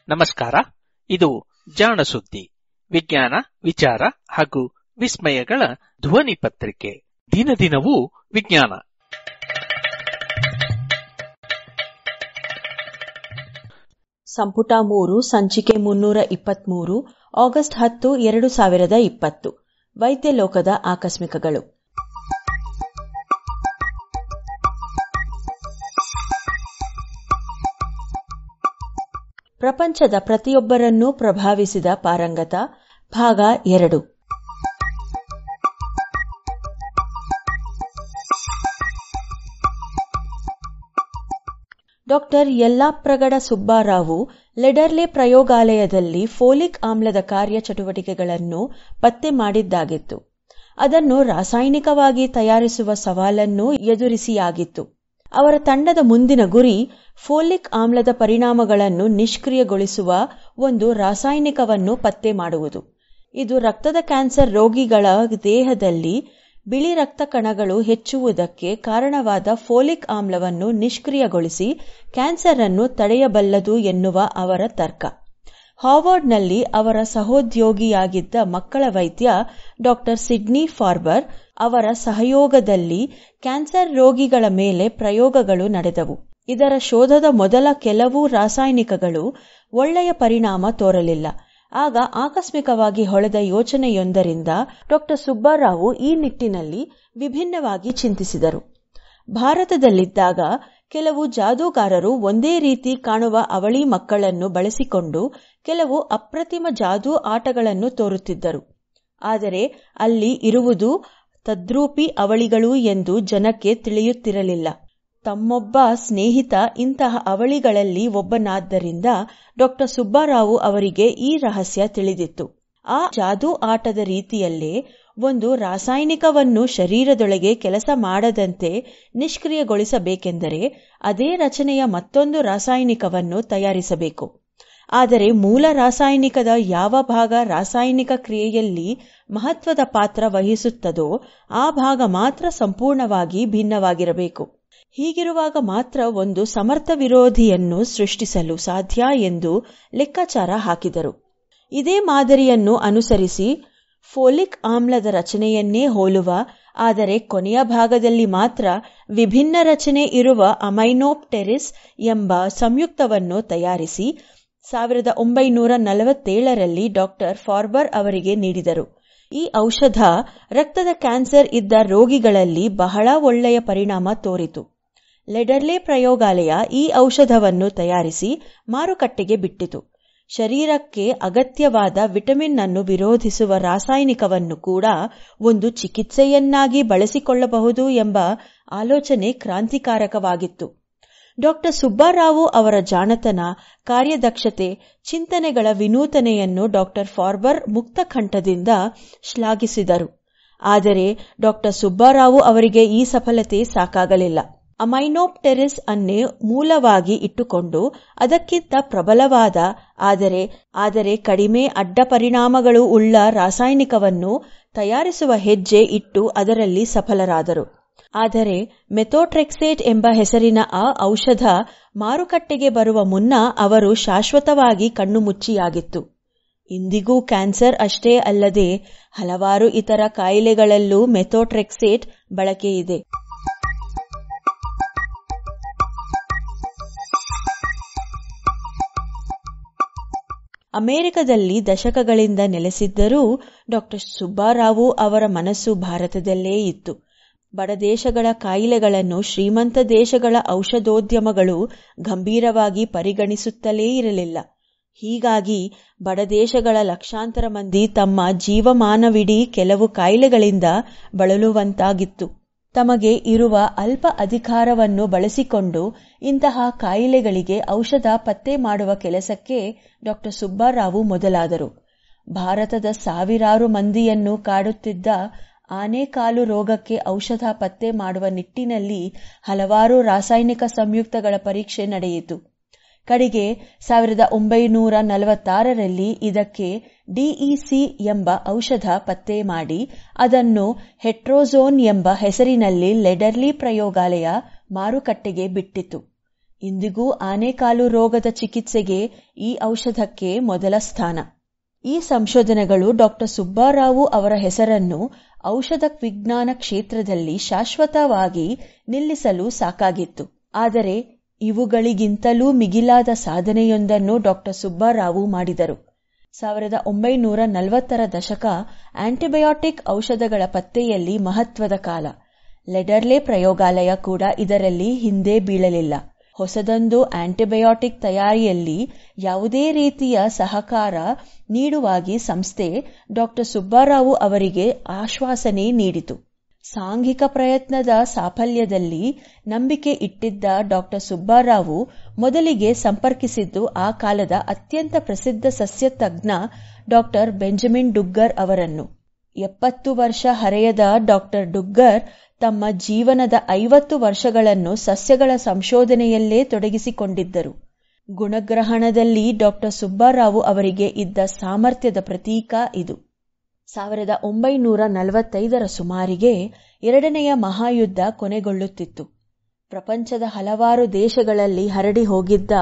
ನಮಸ್ಕಾರ. ಇದು ಜಾಣ ಸುದ್ದಿ, ವಿಜ್ಞಾನ, ವಿಚಾರ ಹಾಗೂ ವಿಸ್ಮಯಗಳ ಧ್ವನಿ ಪತ್ರಿಕೆ. ದಿನದಿನವೂ ವಿಜ್ಞಾನ. ಸಂಪುಟ 3 ಸಂಚಿಕೆ 323 ಆಗಸ್ಟ್ 10, 2020. ವೈದ್ಯ ಲೋಕದ ಆಕಸ್ಮಿಕಗಳು. ಪ್ರಪಂಚದ ಪ್ರತಿಯೊಬ್ಬರನ್ನೂ ಪ್ರಭಾವಿಸಿದ ಪಾರಂಗತ, ಭಾಗ 2. ಡಾಕ್ಟರ್ ಯಲ್ಲಾಪ್ರಗಡ ಸುಬ್ಬಾರಾವು ಲೆಡರ್ಲೆ ಪ್ರಯೋಗಾಲಯದಲ್ಲಿ ಫೋಲಿಕ್ ಆಮ್ಲದ ಕಾರ್ಯಚಟುವಟಿಕೆಗಳನ್ನು ಪತ್ತೆ ಮಾಡಿದ್ದಾಗಿತ್ತು. ಅದನ್ನು ರಾಸಾಯನಿಕವಾಗಿ ತಯಾರಿಸುವ ಸವಾಲನ್ನು ಎದುರಿಸಿಯಾಗಿತ್ತು. ಅವರ ತಂಡದ ಮುಂದಿನ ಗುರಿ ಫೋಲಿಕ್ ಆಮ್ಲದ ಪರಿಣಾಮಗಳನ್ನು ನಿಷ್ಕ್ರಿಯಗೊಳಿಸುವ ಒಂದು ರಾಸಾಯನಿಕವನ್ನು ಪತ್ತೆ ಮಾಡುವುದು. ಇದು ರಕ್ತದ ಕ್ಯಾನ್ಸರ್ ರೋಗಿಗಳ ದೇಹದಲ್ಲಿ ಬಿಳಿ ರಕ್ತ ಕಣಗಳು ಹೆಚ್ಚುವುದಕ್ಕೆ ಕಾರಣವಾದ ಫೋಲಿಕ್ ಆಮ್ಲವನ್ನು ನಿಷ್ಕ್ರಿಯಗೊಳಿಸಿ ಕ್ಯಾನ್ಸರ್ ಅನ್ನು ತಡೆಯಬಲ್ಲದು ಎನ್ನುವ ಅವರ ತರ್ಕ. ಹಾರ್ವರ್ಡ್ನಲ್ಲಿ ಅವರ ಸಹೋದ್ಯೋಗಿಯಾಗಿದ್ದ ಮಕ್ಕಳ ವೈದ್ಯ ಡಾಕ್ಟರ್ ಸಿಡ್ನಿ ಫಾರ್ಬರ್ ಅವರ ಸಹಯೋಗದಲ್ಲಿ ಕ್ಯಾನ್ಸರ್ ರೋಗಿಗಳ ಮೇಲೆ ಪ್ರಯೋಗಗಳು ನಡೆದವು. ಇದರ ಶೋಧದ ಮೊದಲ ಕೆಲವು ರಾಸಾಯನಿಕಗಳು ಒಳ್ಳೆಯ ಪರಿಣಾಮ ತೋರಲಿಲ್ಲ. ಆಗ ಆಕಸ್ಮಿಕವಾಗಿ ಹೊಳೆದ ಯೋಚನೆಯೊಂದರಿಂದ ಡಾಕ್ಟರ್ ಸುಬ್ಬಾರಾವು ಈ ನಿಟ್ಟಿನಲ್ಲಿ ವಿಭಿನ್ನವಾಗಿ ಚಿಂತಿಸಿದರು. ಭಾರತದಲ್ಲಿದ್ದಾಗ ಕೆಲವು ಜಾದೂಗಾರರು ಒಂದೇ ರೀತಿ ಕಾಣುವ ಅವಳಿ ಮಕ್ಕಳನ್ನು ಬಳಸಿಕೊಂಡು ಕೆಲವು ಅಪ್ರತಿಮ ಜಾದೂ ಆಟಗಳನ್ನು ತೋರುತ್ತಿದ್ದರು. ಆದರೆ ಅಲ್ಲಿ ಇರುವುದು ತದ್ರೂಪಿ ಅವಳಿಗಳು ಎಂದು ಜನಕ್ಕೆ ತಿಳಿಯುತ್ತಿರಲಿಲ್ಲ. ತಮ್ಮೊಬ್ಬ ಸ್ನೇಹಿತ ಇಂತಹ ಅವಳಿಗಳಲ್ಲಿ ಒಬ್ಬನಾದ್ದರಿಂದ ಡಾಕ್ಟರ್ ಸುಬ್ಬಾರಾವು ಅವರಿಗೆ ಈ ರಹಸ್ಯ ತಿಳಿದಿತ್ತು. ಆ ಜಾದೂ ಆಟದ ರೀತಿಯಲ್ಲೇ ಒಂದು ರಾಸಾಯನಿಕವನ್ನು ಶರೀರದೊಳಗೆ ಕೆಲಸ ಮಾಡದಂತೆ ನಿಷ್ಕ್ರಿಯಗೊಳಿಸಬೇಕೆಂದರೆ ಅದೇ ರಚನೆಯ ಮತ್ತೊಂದು ರಾಸಾಯನಿಕವನ್ನು ತಯಾರಿಸಬೇಕು. ಆದರೆ ಮೂಲ ರಾಸಾಯನಿಕದ ಯಾವ ಭಾಗ ರಾಸಾಯನಿಕ ಕ್ರಿಯೆಯಲ್ಲಿ ಮಹತ್ವದ ಪಾತ್ರ ವಹಿಸುತ್ತದೋ ಆ ಭಾಗ ಮಾತ್ರ ಸಂಪೂರ್ಣವಾಗಿ ಭಿನ್ನವಾಗಿರಬೇಕು. ಹೀಗಿರುವಾಗ ಮಾತ್ರ ಒಂದು ಸಮರ್ಥ ವಿರೋಧಿಯನ್ನು ಸೃಷ್ಟಿಸಲು ಸಾಧ್ಯ ಎಂದು ಲೆಕ್ಕಾಚಾರ ಹಾಕಿದರು. ಇದೇ ಮಾದರಿಯನ್ನು ಅನುಸರಿಸಿ ಫೋಲಿಕ್ ಆಮ್ಲದ ರಚನೆಯನ್ನೇ ಹೋಲುವ, ಆದರೆ ಕೊನೆಯ ಭಾಗದಲ್ಲಿ ಮಾತ್ರ ವಿಭಿನ್ನ ರಚನೆ ಇರುವ ಅಮೈನೋಪ್ಟೆರಿಸ್ ಎಂಬ ಸಂಯುಕ್ತವನ್ನು ತಯಾರಿಸಿ 1947ರಲ್ಲಿ ಡಾಕ್ಟರ್ ಫಾರ್ಬರ್ ಅವರಿಗೆ ನೀಡಿದರು. ಈ ಔಷಧ ರಕ್ತದ ಕ್ಯಾನ್ಸರ್ ಇದ್ದ ರೋಗಿಗಳಲ್ಲಿ ಬಹಳ ಒಳ್ಳೆಯ ಪರಿಣಾಮ ತೋರಿತು. ಲೆಡರ್ಲೆ ಪ್ರಯೋಗಾಲಯ ಈ ಔಷಧವನ್ನು ತಯಾರಿಸಿ ಮಾರುಕಟ್ಟೆಗೆ ಬಿಟ್ಟಿತು. ಶರೀರಕ್ಕೆ ಅಗತ್ಯವಾದ ವಿಟಮಿನ್ ಅನ್ನು ವಿರೋಧಿಸುವ ರಾಸಾಯನಿಕವನ್ನು ಕೂಡ ಒಂದು ಚಿಕಿತ್ಸೆಯನ್ನಾಗಿ ಬಳಸಿಕೊಳ್ಳಬಹುದು ಎಂಬ ಆಲೋಚನೆ ಕ್ರಾಂತಿಕಾರಕವಾಗಿತ್ತು. ಡಾಕ್ಟರ್ ಸುಬ್ಬಾರಾವು ಅವರ ಜಾಣತನ, ಕಾರ್ಯದಕ್ಷತೆ, ಚಿಂತನೆಗಳ ವಿನೂತನೆಯನ್ನು ಡಾಕ್ಟರ್ ಫಾರ್ಬರ್ ಮುಕ್ತಕಂಠದಿಂದ ಶ್ಲಾಘಿಸಿದರು. ಆದರೆ ಡಾಕ್ಟರ್ ಸುಬ್ಬಾರಾವು ಅವರಿಗೆ ಈ ಸಫಲತೆ ಸಾಕಾಗಲಿಲ್ಲ. ಅಮೈನೋಪ್ಟೆರಿಸ್ ಅನ್ನೇ ಮೂಲವಾಗಿ ಇಟ್ಟುಕೊಂಡು ಅದಕ್ಕಿಂತ ಪ್ರಬಲವಾದ ಆದರೆ ಕಡಿಮೆ ಅಡ್ಡ ಪರಿಣಾಮಗಳು ಉಳ್ಳ ರಾಸಾಯನಿಕವನ್ನು ತಯಾರಿಸುವ ಹೆಜ್ಜೆ ಇಟ್ಟು ಅದರಲ್ಲಿ ಸಫಲರಾದರು. ಆದರೆ ಮೆಥೋಟ್ರೆಕ್ಸೇಟ್ ಎಂಬ ಹೆಸರಿನ ಆ ಔಷಧ ಮಾರುಕಟ್ಟೆಗೆ ಬರುವ ಮುನ್ನ ಅವರು ಶಾಶ್ವತವಾಗಿ ಕಣ್ಣು ಮುಚ್ಚಿಯಾಗಿತ್ತು. ಇಂದಿಗೂ ಕ್ಯಾನ್ಸರ್ ಅಷ್ಟೇ ಅಲ್ಲದೆ ಹಲವಾರು ಇತರ ಕಾಯಿಲೆಗಳಲ್ಲೂ ಮೆಥೋಟ್ರೆಕ್ಸೇಟ್ ಬಳಕೆಯಿದೆ. ಅಮೆರಿಕದಲ್ಲಿ ದಶಕಗಳಿಂದ ನೆಲೆಸಿದ್ದರೂ ಡಾಕ್ಟರ್ ಸುಬ್ಬಾರಾವು ಅವರ ಮನಸ್ಸು ಭಾರತದಲ್ಲೇ ಇತ್ತು. ಬಡದೇಶಗಳ ಕಾಯಿಲೆಗಳನ್ನು ಶ್ರೀಮಂತ ದೇಶಗಳ ಔಷಧೋದ್ಯಮಗಳು ಗಂಭೀರವಾಗಿ ಪರಿಗಣಿಸುತ್ತಲೇ ಇರಲಿಲ್ಲ. ಹೀಗಾಗಿ ಬಡದೇಶಗಳ ಲಕ್ಷಾಂತರ ಮಂದಿ ತಮ್ಮ ಜೀವಮಾನವಿಡೀ ಕೆಲವು ಕಾಯಿಲೆಗಳಿಂದ ಬಳಲುವಂತಾಗಿತ್ತು. ತಮಗೆ ಇರುವ ಅಲ್ಪ ಅಧಿಕಾರವನ್ನು ಬಳಸಿಕೊಂಡು ಇಂತಹ ಕಾಯಿಲೆಗಳಿಗೆ ಔಷಧ ಪತ್ತೆ ಮಾಡುವ ಕೆಲಸಕ್ಕೆ ಡಾಕ್ಟರ್ ಸುಬ್ಬಾರಾವು ಮೊದಲಾದರು. ಭಾರತದ ಸಾವಿರಾರು ಮಂದಿಯನ್ನು ಕಾಡುತ್ತಿದ್ದ ಆನೆಕಾಲು ರೋಗಕ್ಕೆ ಔಷಧ ಪತ್ತೆ ಮಾಡುವ ನಿಟ್ಟಿನಲ್ಲಿ ಹಲವಾರು ರಾಸಾಯನಿಕ ಸಂಯುಕ್ತಗಳ ಪರೀಕ್ಷೆ ನಡೆಯಿತು. ಕಡೆಗೆ 1946ರಲ್ಲಿ ಇದಕ್ಕೆ ಡಿಇಸಿ ಎಂಬ ಔಷಧ ಪತ್ತೆ ಮಾಡಿ ಅದನ್ನು ಹೆಟ್ರೋಝೋನ್ ಎಂಬ ಹೆಸರಿನಲ್ಲಿ ಲೆಡರ್ಲಿ ಪ್ರಯೋಗಾಲಯ ಮಾರುಕಟ್ಟೆಗೆ ಬಿಟ್ಟಿತು. ಇಂದಿಗೂ ಆನೆಕಾಲು ರೋಗದ ಚಿಕಿತ್ಸೆಗೆ ಈ ಔಷಧಕ್ಕೆ ಮೊದಲ ಸ್ಥಾನ. ಈ ಸಂಶೋಧನೆಗಳು ಡಾ ಸುಬ್ಬರಾವು ಅವರ ಹೆಸರನ್ನು ಔಷಧ ವಿಜ್ಞಾನ ಕ್ಷೇತ್ರದಲ್ಲಿ ಶಾಶ್ವತವಾಗಿ ನಿಲ್ಲಿಸಲು ಸಾಕಾಗಿತ್ತು. ಆದರೆ ಇವುಗಳಿಗಿಂತಲೂ ಮಿಗಿಲಾದ ಸಾಧನೆಯೊಂದನ್ನು ಡಾ ಸುಬ್ಬರಾವು ಮಾಡಿದರು. 1940ರ ದಶಕ ಆಂಟಿಬಯೋಟಿಕ್ ಔಷಧಗಳ ಪತ್ತೆಯಲ್ಲಿ ಮಹತ್ವದ ಕಾಲ. ಲೆಡರ್ಲೆ ಪ್ರಯೋಗಾಲಯ ಕೂಡ ಇದರಲ್ಲಿ ಹಿಂದೆ ಬೀಳಲಿಲ್ಲ. ಹೊಸದೊಂದು ಆಂಟಿಬಯೋಟಿಕ್ ತಯಾರಿಯಲ್ಲಿ ಯಾವುದೇ ರೀತಿಯ ಸಹಕಾರ ನೀಡುವಾಗಿ ಸಂಸ್ಥೆ ಡಾ ಸುಬ್ಬರಾವು ಅವರಿಗೆ ಆಶ್ವಾಸನೆ ನೀಡಿತು. ಸಾಂಘಿಕ ಪ್ರಯತ್ನದ ಸಾಫಲ್ಯದಲ್ಲಿ ನಂಬಿಕೆ ಇಟ್ಟಿದ್ದ ಡಾ ಸುಬ್ಬರಾವು ಮೊದಲಿಗೆ ಸಂಪರ್ಕಿಸಿದ್ದು ಆ ಕಾಲದ ಅತ್ಯಂತ ಪ್ರಸಿದ್ಧ ಸಸ್ಯತಜ್ಞ ಡಾ ಬೆಂಜಮಿನ್ ಡುಗ್ಗರ್ ಅವರನ್ನು. 70 ವರ್ಷ ಹರೆಯದ ಡಾ ಡುಗ್ಗರ್ ತಮ್ಮ ಜೀವನದ 50 ವರ್ಷಗಳನ್ನು ಸಸ್ಯಗಳ ಸಂಶೋಧನೆಯಲ್ಲೇ ತೊಡಗಿಸಿಕೊಂಡಿದ್ದರು. ಗುಣಗ್ರಹಣದಲ್ಲಿ ಡಾ ಸುಬ್ಬರಾವು ಅವರಿಗೆ ಇದ್ದ ಸಾಮರ್ಥ್ಯದ ಪ್ರತೀಕ ಇದು. 1945ರ ಸುಮಾರಿಗೆ ಎರಡನೆಯ ಮಹಾಯುದ್ಧ ಕೊನೆಗೊಳ್ಳುತ್ತಿತ್ತು. ಪ್ರಪಂಚದ ಹಲವಾರು ದೇಶಗಳಲ್ಲಿ ಹರಡಿ ಹೋಗಿದ್ದ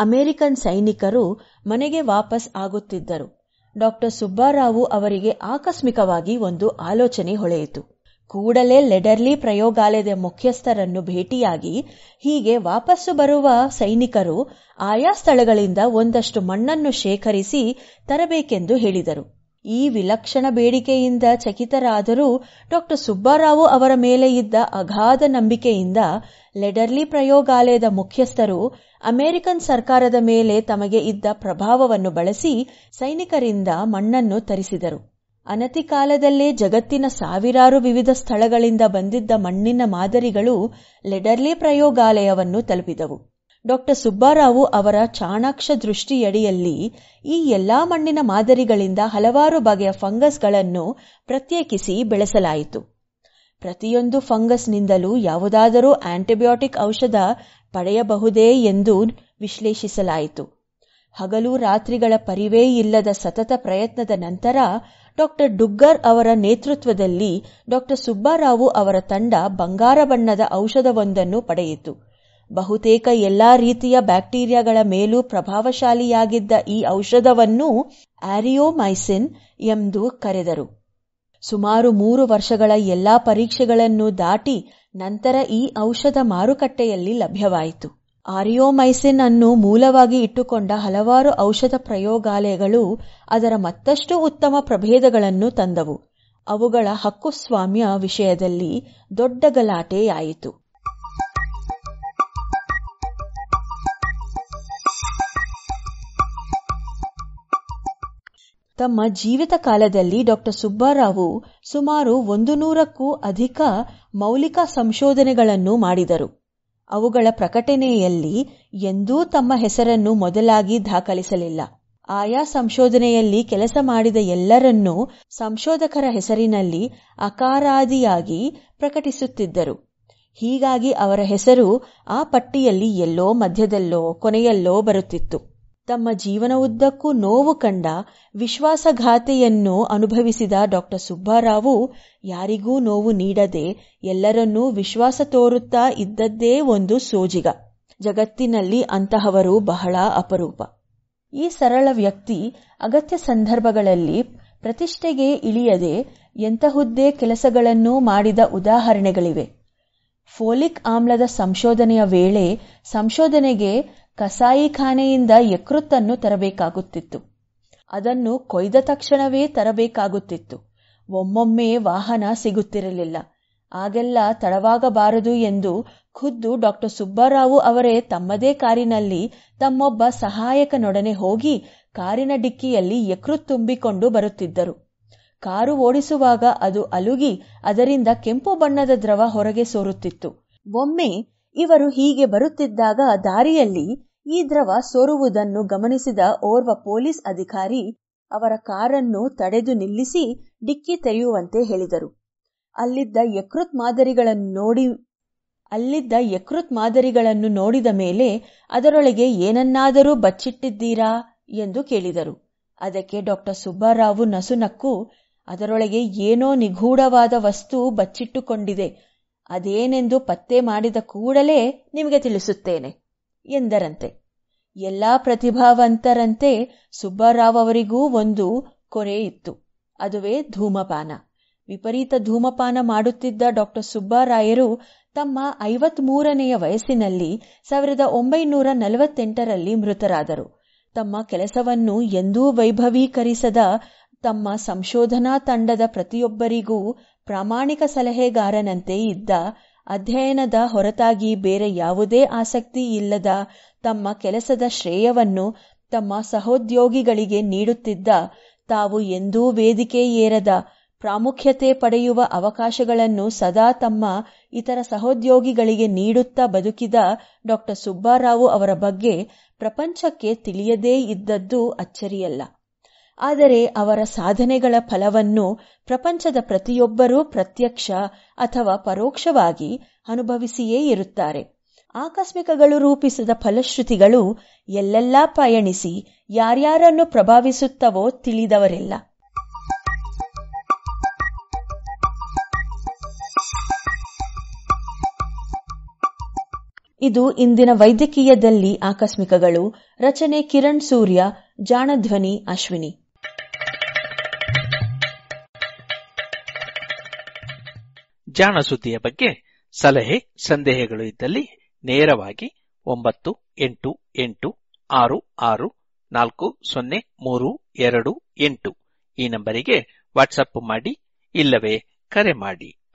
ಅಮೆರಿಕನ್ ಸೈನಿಕರು ಮನೆಗೆ ವಾಪಸ್ ಆಗುತ್ತಿದ್ದರು. ಡಾ ಸುಬ್ಬರಾವು ಅವರಿಗೆ ಆಕಸ್ಮಿಕವಾಗಿ ಒಂದು ಆಲೋಚನೆ ಹೊಳೆಯಿತು. ಕೂಡಲೇ ಲೆಡರ್ಲಿ ಪ್ರಯೋಗಾಲಯದ ಮುಖ್ಯಸ್ಥರನ್ನು ಭೇಟಿಯಾಗಿ ಹೀಗೆ ವಾಪಸ್ಸು ಬರುವ ಸೈನಿಕರು ಆಯಾ ಸ್ಥಳಗಳಿಂದ ಒಂದಷ್ಟು ಮಣ್ಣನ್ನು ಶೇಖರಿಸಿ ತರಬೇಕೆಂದು ಹೇಳಿದರು. ಈ ವಿಲಕ್ಷಣ ಬೇಡಿಕೆಯಿಂದ ಚಕಿತರಾದರೂ ಡಾ ಸುಬ್ಬರಾವು ಅವರ ಮೇಲೆ ಇದ್ದ ಅಗಾಧ ನಂಬಿಕೆಯಿಂದ ಲೆಡರ್ಲಿ ಪ್ರಯೋಗಾಲಯದ ಮುಖ್ಯಸ್ಥರು ಅಮೆರಿಕನ್ ಸರ್ಕಾರದ ಮೇಲೆ ತಮಗೆ ಇದ್ದ ಪ್ರಭಾವವನ್ನು ಬಳಸಿ ಸೈನಿಕರಿಂದ ಮಣ್ಣನ್ನು ತರಿಸಿದರು. ಅನತಿ ಕಾಲದಲ್ಲೇ ಜಗತ್ತಿನ ಸಾವಿರಾರು ವಿವಿಧ ಸ್ಥಳಗಳಿಂದ ಬಂದಿದ್ದ ಮಣ್ಣಿನ ಮಾದರಿಗಳು ಲೆಡರ್ಲಿ ಪ್ರಯೋಗಾಲಯವನ್ನು ತಲುಪಿದವು. ಡಾ ಸುಬ್ಬರಾವು ಅವರ ಚಾಣಾಕ್ಷ ದೃಷ್ಟಿಯಡಿಯಲ್ಲಿ ಈ ಎಲ್ಲಾ ಮಣ್ಣಿನ ಮಾದರಿಗಳಿಂದ ಹಲವಾರು ಬಗೆಯ ಫಂಗಸ್ಗಳನ್ನು ಪ್ರತ್ಯೇಕಿಸಿ ಬೆಳೆಸಲಾಯಿತು. ಪ್ರತಿಯೊಂದು ಫಂಗಸ್ನಿಂದಲೂ ಯಾವುದಾದರೂ ಆಂಟಿಬಯೋಟಿಕ್ ಔಷಧ ಪಡೆಯಬಹುದೇ ಎಂದು ವಿಶ್ಲೇಷಿಸಲಾಯಿತು. ಹಗಲು ರಾತ್ರಿಗಳ ಪರಿವೇ ಇಲ್ಲದ ಸತತ ಪ್ರಯತ್ನದ ನಂತರ ಡಾ ಡುಗ್ಗರ್ ಅವರ ನೇತೃತ್ವದಲ್ಲಿ ಡಾ ಸುಬ್ಬರಾವು ಅವರ ತಂಡ ಬಂಗಾರ ಬಣ್ಣದ ಔಷಧವೊಂದನ್ನು ಪಡೆಯಿತು. ಬಹುತೇಕ ಎಲ್ಲಾ ರೀತಿಯ ಬ್ಯಾಕ್ಟೀರಿಯಾಗಳ ಮೇಲೂ ಪ್ರಭಾವಶಾಲಿಯಾಗಿದ್ದ ಈ ಔಷಧವನ್ನು ಆರಿಯೋಮೈಸಿನ್ ಎಂದು ಕರೆದರು. ಸುಮಾರು 3 ವರ್ಷಗಳ ಎಲ್ಲಾ ಪರೀಕ್ಷೆಗಳನ್ನು ದಾಟಿ ನಂತರ ಈ ಔಷಧ ಮಾರುಕಟ್ಟೆಯಲ್ಲಿ ಲಭ್ಯವಾಯಿತು. ಆರಿಯೋಮೈಸಿನ್ ಅನ್ನು ಮೂಲವಾಗಿ ಇಟ್ಟುಕೊಂಡ ಹಲವಾರು ಔಷಧ ಪ್ರಯೋಗಾಲಯಗಳು ಅದರ ಮತ್ತಷ್ಟು ಉತ್ತಮ ಪ್ರಭೇದಗಳನ್ನು ತಂದವು. ಅವುಗಳ ಹಕ್ಕುಸ್ವಾಮ್ಯ ವಿಷಯದಲ್ಲಿ ದೊಡ್ಡ ಗಲಾಟೆಯಾಯಿತು. ತಮ್ಮ ಜೀವಿತ ಕಾಲದಲ್ಲಿ ಡಾ ಸುಬ್ಬರಾವು ಸುಮಾರು 100ಕ್ಕೂ ಅಧಿಕ ಮೌಲಿಕ ಸಂಶೋಧನೆಗಳನ್ನು ಮಾಡಿದರು. ಅವುಗಳ ಪ್ರಕಟಣೆಯಲ್ಲಿ ಎಂದೂ ತಮ್ಮ ಹೆಸರನ್ನು ಮೊದಲಾಗಿ ದಾಖಲಿಸಲಿಲ್ಲ. ಆಯಾ ಸಂಶೋಧನೆಯಲ್ಲಿ ಕೆಲಸ ಮಾಡಿದ ಎಲ್ಲರನ್ನೂ ಸಂಶೋಧಕರ ಹೆಸರಿನಲ್ಲಿ ಅಕಾರಾದಿಯಾಗಿ ಪ್ರಕಟಿಸುತ್ತಿದ್ದರು. ಹೀಗಾಗಿ ಅವರ ಹೆಸರು ಆ ಪಟ್ಟಿಯಲ್ಲಿ ಎಲ್ಲೋ ಮಧ್ಯದಲ್ಲೋ ಕೊನೆಯಲ್ಲೋ ಬರುತ್ತಿತ್ತು. ತಮ್ಮ ಜೀವನವುದ್ದಕ್ಕೂ ನೋವು ಕಂಡ ವಿಶ್ವಾಸಘಾತೆಯನ್ನು ಅನುಭವಿಸಿದ ಡಾ ಸುಬ್ಬರಾವು ಯಾರಿಗೂ ನೋವು ನೀಡದೆ ಎಲ್ಲರನ್ನೂ ವಿಶ್ವಾಸ ತೋರುತ್ತಾ ಇದ್ದದ್ದೇ ಒಂದು ಸೋಜಿಗ. ಜಗತ್ತಿನಲ್ಲಿ ಅಂತಹವರು ಬಹಳ ಅಪರೂಪ. ಈ ಸರಳ ವ್ಯಕ್ತಿ ಅಗತ್ಯ ಸಂದರ್ಭಗಳಲ್ಲಿ ಪ್ರತಿಷ್ಠೆಗೆ ಇಳಿಯದೆ ಎಂತಹುದ್ದೇ ಕೆಲಸಗಳನ್ನೂ ಮಾಡಿದ ಉದಾಹರಣೆಗಳಿವೆ. ಫೋಲಿಕ್ ಆಮ್ಲದ ಸಂಶೋಧನೆಯ ವೇಳೆ ಸಂಶೋಧನೆಗೆ ಕಸಾಯಿಖಾನೆಯಿಂದ ಯಕೃತ್ತನ್ನು ತರಬೇಕಾಗುತ್ತಿತ್ತು. ಅದನ್ನು ಕೊಯ್ದ ತಕ್ಷಣವೇ ತರಬೇಕಾಗುತ್ತಿತ್ತು. ಒಮ್ಮೊಮ್ಮೆ ವಾಹನ ಸಿಗುತ್ತಿರಲಿಲ್ಲ. ಆಗೆಲ್ಲ ತಡವಾಗಬಾರದು ಎಂದು ಖುದ್ದು ಡಾ ಸುಬ್ಬರಾವು ಅವರೇ ತಮ್ಮದೇ ಕಾರಿನಲ್ಲಿ ತಮ್ಮೊಬ್ಬ ಸಹಾಯಕನೊಡನೆ ಹೋಗಿ ಕಾರಿನ ಡಿಕ್ಕಿಯಲ್ಲಿ ಯಕೃತ್ ತುಂಬಿಕೊಂಡು ಬರುತ್ತಿದ್ದರು. ಕಾರು ಓಡಿಸುವಾಗ ಅದು ಅಲುಗಿ ಅದರಿಂದ ಕೆಂಪು ಬಣ್ಣದ ದ್ರವ ಹೊರಗೆ ಸೋರುತ್ತಿತ್ತು. ಒಮ್ಮೆ ಇವರು ಹೀಗೆ ಬರುತ್ತಿದ್ದಾಗ ದಾರಿಯಲ್ಲಿ ಈ ದ್ರವ ಸೋರುವುದನ್ನು ಗಮನಿಸಿದ ಓರ್ವ ಪೊಲೀಸ್ ಅಧಿಕಾರಿ ಅವರ ಕಾರನ್ನು ತಡೆದು ನಿಲ್ಲಿಸಿ ಡಿಕ್ಕಿ ತೆರೆಯುವಂತೆ ಹೇಳಿದರು. ಅಲ್ಲಿದ್ದ ಯಕೃತ್ ಮಾದರಿಗಳನ್ನು ನೋಡಿದ ಮೇಲೆ ಅದರೊಳಗೆ ಏನನ್ನಾದರೂ ಬಚ್ಚಿಟ್ಟಿದ್ದೀರಾ ಎಂದು ಕೇಳಿದರು. ಅದಕ್ಕೆ ಡಾ ಸುಬ್ಬರಾವು ನಸುನಕ್ಕು, ಅದರೊಳಗೆ ಏನೋ ನಿಗೂಢವಾದ ವಸ್ತು ಬಚ್ಚಿಟ್ಟುಕೊಂಡಿದೆ, ಅದೇನೆಂದು ಪತ್ತೆ ಮಾಡಿದ ಕೂಡಲೇ ನಿಮಗೆ ತಿಳಿಸುತ್ತೇನೆ ಎಂದರಂತೆ. ಎಲ್ಲಾ ಪ್ರತಿಭಾವಂತರಂತೆ ಸುಬ್ಬರಾವ್ ಅವರಿಗೂ ಒಂದು ಕೊರೆ ಇತ್ತು. ಅದುವೇ ಧೂಮಪಾನ. ವಿಪರೀತ ಧೂಮಪಾನ ಮಾಡುತ್ತಿದ್ದ ಡಾಕ್ಟರ್ ಸುಬ್ಬರಾಯರು ತಮ್ಮ 53ನೇ ವಯಸ್ಸಿನಲ್ಲಿ 1948ರಲ್ಲಿ ಮೃತರಾದರು. ತಮ್ಮ ಕೆಲಸವನ್ನು ಎಂದೂ ವೈಭವೀಕರಿಸದ ತಮ್ಮ ಸಂಶೋಧನಾ ತಂಡದ ಪ್ರತಿಯೊಬ್ಬರಿಗೂ ಪ್ರಾಮಾಣಿಕ ಸಲಹೆಗಾರನಂತೆ ಇದ್ದ, ಅಧ್ಯಯನದ ಹೊರತಾಗಿ ಬೇರೆ ಯಾವುದೇ ಆಸಕ್ತಿ ಇಲ್ಲದ ತಮ್ಮ ಕೆಲಸದ ಶ್ರೇಯವನ್ನು ತಮ್ಮ ಸಹೋದ್ಯೋಗಿಗಳಿಗೆ ನೀಡುತ್ತಿದ್ದ, ತಾವು ಎಂದೂ ವೇದಿಕೆ ಏರದ, ಪ್ರಾಮುಖ್ಯತೆ ಪಡೆಯುವ ಅವಕಾಶಗಳನ್ನು ಸದಾ ತಮ್ಮ ಇತರ ಸಹೋದ್ಯೋಗಿಗಳಿಗೆ ನೀಡುತ್ತಾ ಬದುಕಿದ ಡಾಕ್ಟರ್ ಸುಬ್ಬರಾವ್ ಅವರ ಬಗ್ಗೆ ಪ್ರಪಂಚಕ್ಕೆ ತಿಳಿಯದೇ ಇದ್ದದ್ದು ಅಚ್ಚರಿಯಲ್ಲ. ಆದರೆ ಅವರ ಸಾಧನೆಗಳ ಫಲವನ್ನು ಪ್ರಪಂಚದ ಪ್ರತಿಯೊಬ್ಬರೂ ಪ್ರತ್ಯಕ್ಷ ಅಥವಾ ಪರೋಕ್ಷವಾಗಿ ಅನುಭವಿಸಿಯೇ ಇರುತ್ತಾರೆ. ಆಕಸ್ಮಿಕಗಳು ರೂಪಿಸಿದ ಫಲಶ್ರುತಿಗಳು ಎಲ್ಲೆಲ್ಲಾ ಪಯಣಿಸಿ ಯಾರ್ಯಾರನ್ನು ಪ್ರಭಾವಿಸುತ್ತವೋ ತಿಳಿದವರಿಲ್ಲ. ಇದು ಇಂದಿನ ವೈದ್ಯಕೀಯದಲ್ಲಿ ಆಕಸ್ಮಿಕಗಳು. ರಚನೆ ಕಿರಣ್ ಸೂರ್ಯ, ಜಾಣಧ್ವನಿ ಅಶ್ವಿನಿ. ಜಾಣ ಸುದ್ದಿಯ ಬಗ್ಗೆ ಸಲಹೆ ಸಂದೇಹಗಳು ಇದ್ದಲ್ಲಿ ನೇರವಾಗಿ 9886640328 ಈ ನಂಬರಿಗೆ ವಾಟ್ಸಪ್ ಮಾಡಿ, ಇಲ್ಲವೇ ಕರೆ ಮಾಡಿ.